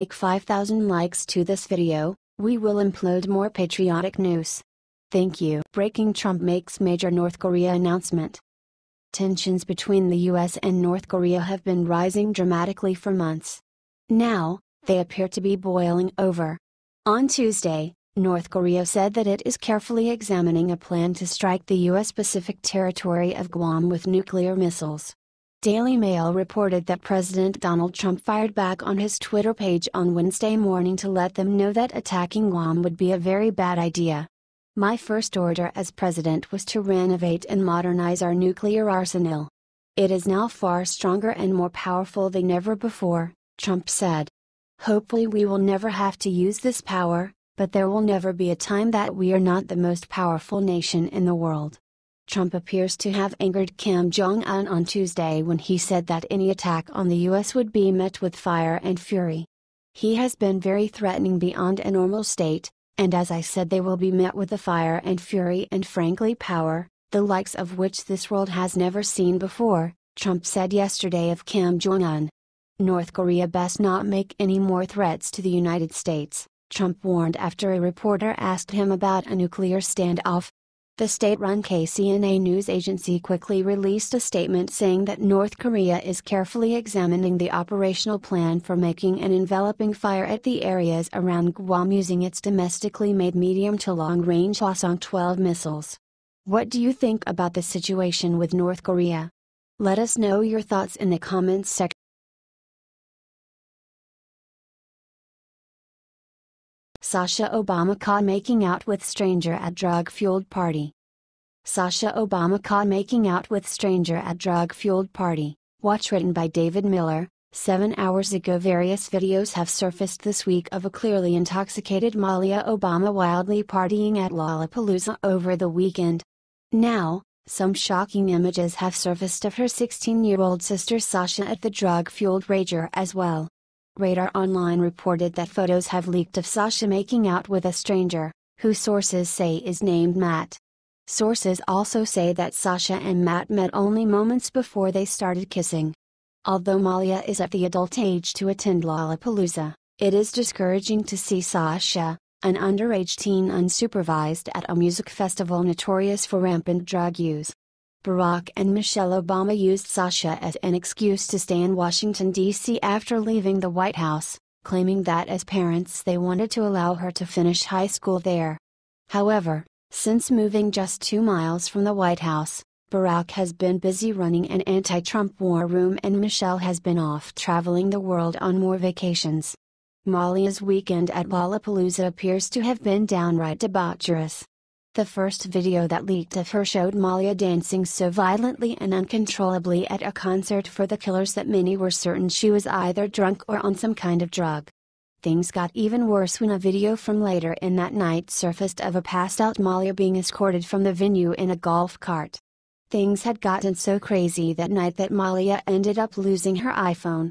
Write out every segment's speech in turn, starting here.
Make 5,000 likes to this video, we will implode more patriotic news. Thank you. Breaking: Trump makes major North Korea announcement. Tensions between the US and North Korea have been rising dramatically for months. Now, they appear to be boiling over. On Tuesday, North Korea said that it is carefully examining a plan to strike the US Pacific territory of Guam with nuclear missiles. Daily Mail reported that President Donald Trump fired back on his Twitter page on Wednesday morning to let them know that attacking Guam would be a very bad idea. "My first order as president was to renovate and modernize our nuclear arsenal. It is now far stronger and more powerful than ever before," Trump said. "Hopefully we will never have to use this power, but there will never be a time that we are not the most powerful nation in the world." Trump appears to have angered Kim Jong-un on Tuesday when he said that any attack on the US would be met with fire and fury. "He has been very threatening beyond a normal state, and as I said, they will be met with the fire and fury and frankly power, the likes of which this world has never seen before," Trump said yesterday of Kim Jong-un. "North Korea best not make any more threats to the United States," Trump warned after a reporter asked him about a nuclear standoff. The state-run KCNA news agency quickly released a statement saying that North Korea is carefully examining the operational plan for making an enveloping fire at the areas around Guam using its domestically made medium to long-range Hwasong-12 missiles. What do you think about the situation with North Korea? Let us know your thoughts in the comments section. Sasha Obama caught making out with stranger at drug-fueled party. Sasha Obama caught making out with stranger at drug-fueled party. Watch. Written by David Miller. 7 hours ago, various videos have surfaced this week of a clearly intoxicated Malia Obama wildly partying at Lollapalooza over the weekend. Now, some shocking images have surfaced of her 16-year-old sister Sasha at the drug-fueled rager as well. Radar Online reported that photos have leaked of Sasha making out with a stranger, who sources say is named Matt. Sources also say that Sasha and Matt met only moments before they started kissing. Although Malia is at the adult age to attend Lollapalooza, it is discouraging to see Sasha, an underage teen, unsupervised at a music festival notorious for rampant drug use. Barack and Michelle Obama used Sasha as an excuse to stay in Washington, D.C. after leaving the White House, claiming that as parents they wanted to allow her to finish high school there. However, since moving just 2 miles from the White House, Barack has been busy running an anti-Trump war room and Michelle has been off traveling the world on more vacations. Malia's weekend at Lollapalooza appears to have been downright debaucherous. The first video that leaked of her showed Malia dancing so violently and uncontrollably at a concert for the Killers that many were certain she was either drunk or on some kind of drug. Things got even worse when a video from later in that night surfaced of a passed-out Malia being escorted from the venue in a golf cart. Things had gotten so crazy that night that Malia ended up losing her iPhone.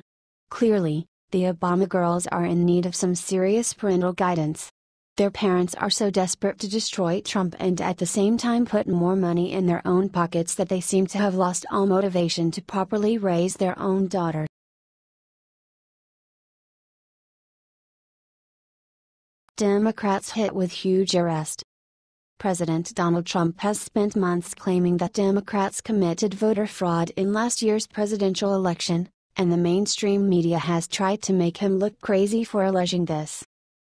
Clearly, the Obama girls are in need of some serious parental guidance. Their parents are so desperate to destroy Trump and at the same time put more money in their own pockets that they seem to have lost all motivation to properly raise their own daughter. Democrats hit with huge arrest. President Donald Trump has spent months claiming that Democrats committed voter fraud in last year's presidential election, and the mainstream media has tried to make him look crazy for alleging this.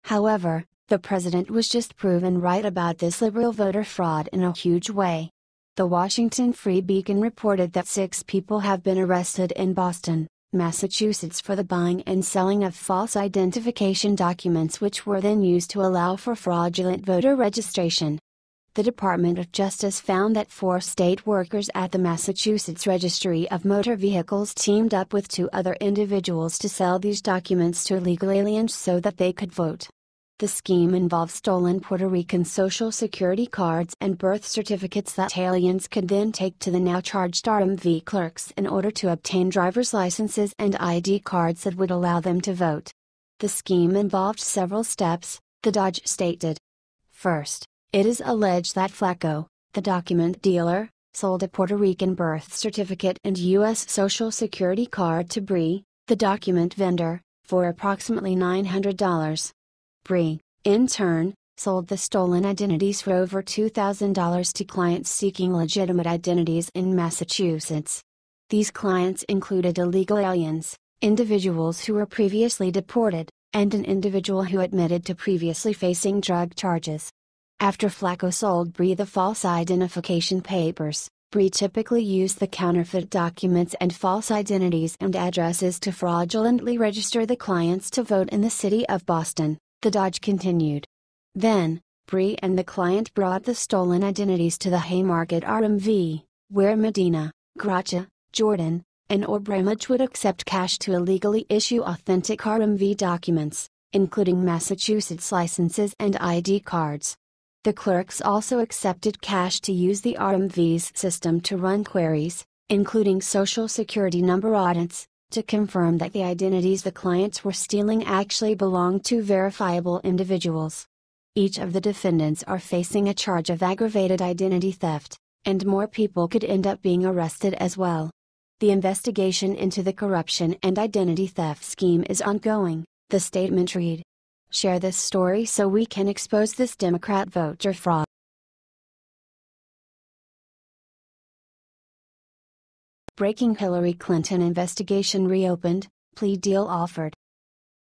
However, the president was just proven right about this liberal voter fraud in a huge way. The Washington Free Beacon reported that 6 people have been arrested in Boston, Massachusetts for the buying and selling of false identification documents which were then used to allow for fraudulent voter registration. The Department of Justice found that 4 state workers at the Massachusetts Registry of Motor Vehicles teamed up with 2 other individuals to sell these documents to illegal aliens so that they could vote. The scheme involves stolen Puerto Rican Social Security cards and birth certificates that aliens could then take to the now charged RMV clerks in order to obtain driver's licenses and ID cards that would allow them to vote. The scheme involved several steps, the Dodge stated. First, it is alleged that Flacco, the document dealer, sold a Puerto Rican birth certificate and U.S. Social Security card to Bree, the document vendor, for approximately $900. Bree, in turn, sold the stolen identities for over $2,000 to clients seeking legitimate identities in Massachusetts. These clients included illegal aliens, individuals who were previously deported, and an individual who admitted to previously facing drug charges. After Flacco sold Bree the false identification papers, Bree typically used the counterfeit documents and false identities and addresses to fraudulently register the clients to vote in the city of Boston, the Dodge continued. Then, Bree and the client brought the stolen identities to the Haymarket RMV, where Medina, Gracia, Jordan, and Obramage would accept cash to illegally issue authentic RMV documents, including Massachusetts licenses and ID cards. The clerks also accepted cash to use the RMV's system to run queries, including Social Security number audits, to confirm that the identities the clients were stealing actually belonged to verifiable individuals. Each of the defendants are facing a charge of aggravated identity theft, and more people could end up being arrested as well. The investigation into the corruption and identity theft scheme is ongoing, the statement read. Share this story so we can expose this Democrat voter fraud. Breaking Hillary Clinton investigation reopened, plea deal offered.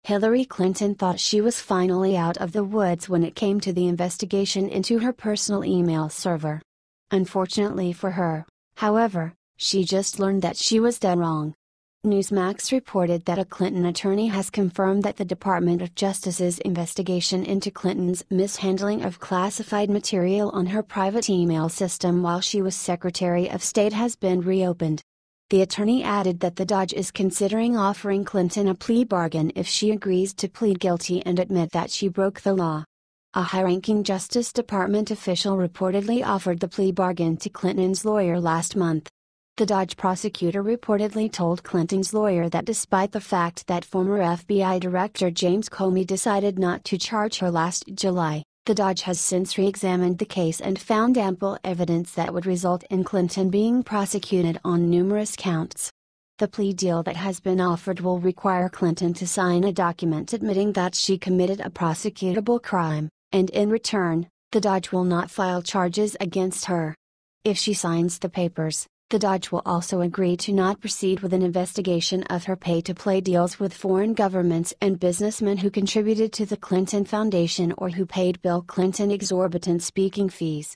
Hillary Clinton thought she was finally out of the woods when it came to the investigation into her personal email server. Unfortunately for her, however, she just learned that she was dead wrong. Newsmax reported that a Clinton attorney has confirmed that the Department of Justice's investigation into Clinton's mishandling of classified material on her private email system while she was Secretary of State has been reopened. The attorney added that the Dodge is considering offering Clinton a plea bargain if she agrees to plead guilty and admit that she broke the law. A high-ranking Justice Department official reportedly offered the plea bargain to Clinton's lawyer last month. The Dodge prosecutor reportedly told Clinton's lawyer that despite the fact that former FBI Director James Comey decided not to charge her last July, the Dodge has since re-examined the case and found ample evidence that would result in Clinton being prosecuted on numerous counts. The plea deal that has been offered will require Clinton to sign a document admitting that she committed a prosecutable crime, and in return, the Dodge will not file charges against her. If she signs the papers, the Dodge will also agree to not proceed with an investigation of her pay-to-play deals with foreign governments and businessmen who contributed to the Clinton Foundation or who paid Bill Clinton exorbitant speaking fees.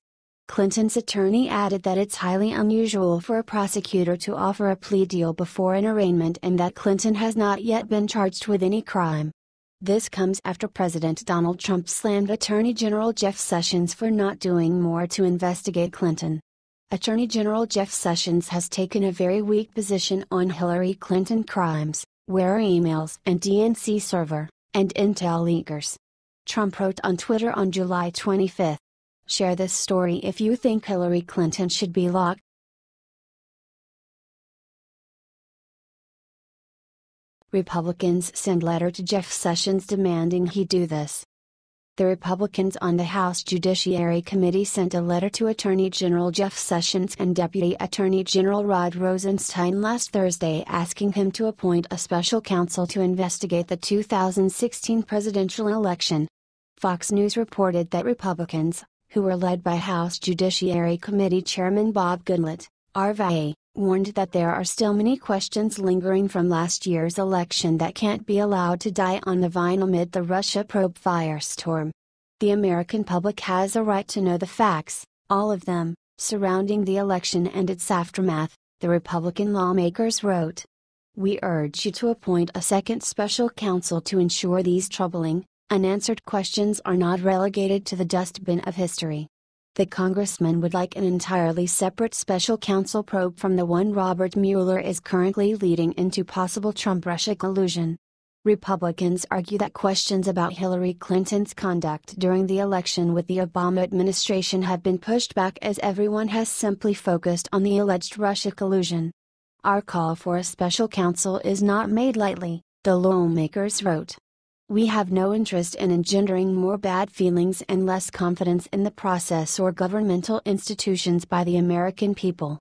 Clinton's attorney added that it's highly unusual for a prosecutor to offer a plea deal before an arraignment and that Clinton has not yet been charged with any crime. This comes after President Donald Trump slammed Attorney General Jeff Sessions for not doing more to investigate Clinton. Attorney General Jeff Sessions has taken a very weak position on Hillary Clinton crimes, where emails and DNC server, and intel leakers. Trump wrote on Twitter on July 25. Share this story if you think Hillary Clinton should be locked. Republicans send letter to Jeff Sessions demanding he do this. The Republicans on the House Judiciary Committee sent a letter to Attorney General Jeff Sessions and Deputy Attorney General Rod Rosenstein last Thursday asking him to appoint a special counsel to investigate the 2016 presidential election. Fox News reported that Republicans, who were led by House Judiciary Committee Chairman Bob Goodlatte, RVA, warned that there are still many questions lingering from last year's election that can't be allowed to die on the vine amid the Russia probe firestorm. The American public has a right to know the facts, all of them, surrounding the election and its aftermath, the Republican lawmakers wrote. We urge you to appoint a second special counsel to ensure these troubling, unanswered questions are not relegated to the dustbin of history. The congressman would like an entirely separate special counsel probe from the one Robert Mueller is currently leading into possible Trump-Russia collusion. Republicans argue that questions about Hillary Clinton's conduct during the election with the Obama administration have been pushed back as everyone has simply focused on the alleged Russia collusion. Our call for a special counsel is not made lightly, the lawmakers wrote. We have no interest in engendering more bad feelings and less confidence in the process or governmental institutions by the American people.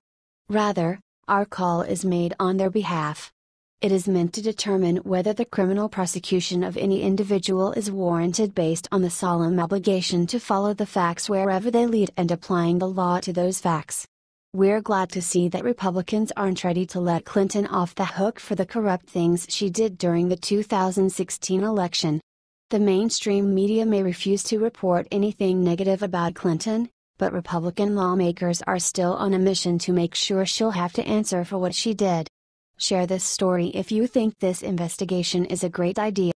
Rather, our call is made on their behalf. It is meant to determine whether the criminal prosecution of any individual is warranted based on the solemn obligation to follow the facts wherever they lead and applying the law to those facts. We're glad to see that Republicans aren't ready to let Clinton off the hook for the corrupt things she did during the 2016 election. The mainstream media may refuse to report anything negative about Clinton, but Republican lawmakers are still on a mission to make sure she'll have to answer for what she did. Share this story if you think this investigation is a great idea.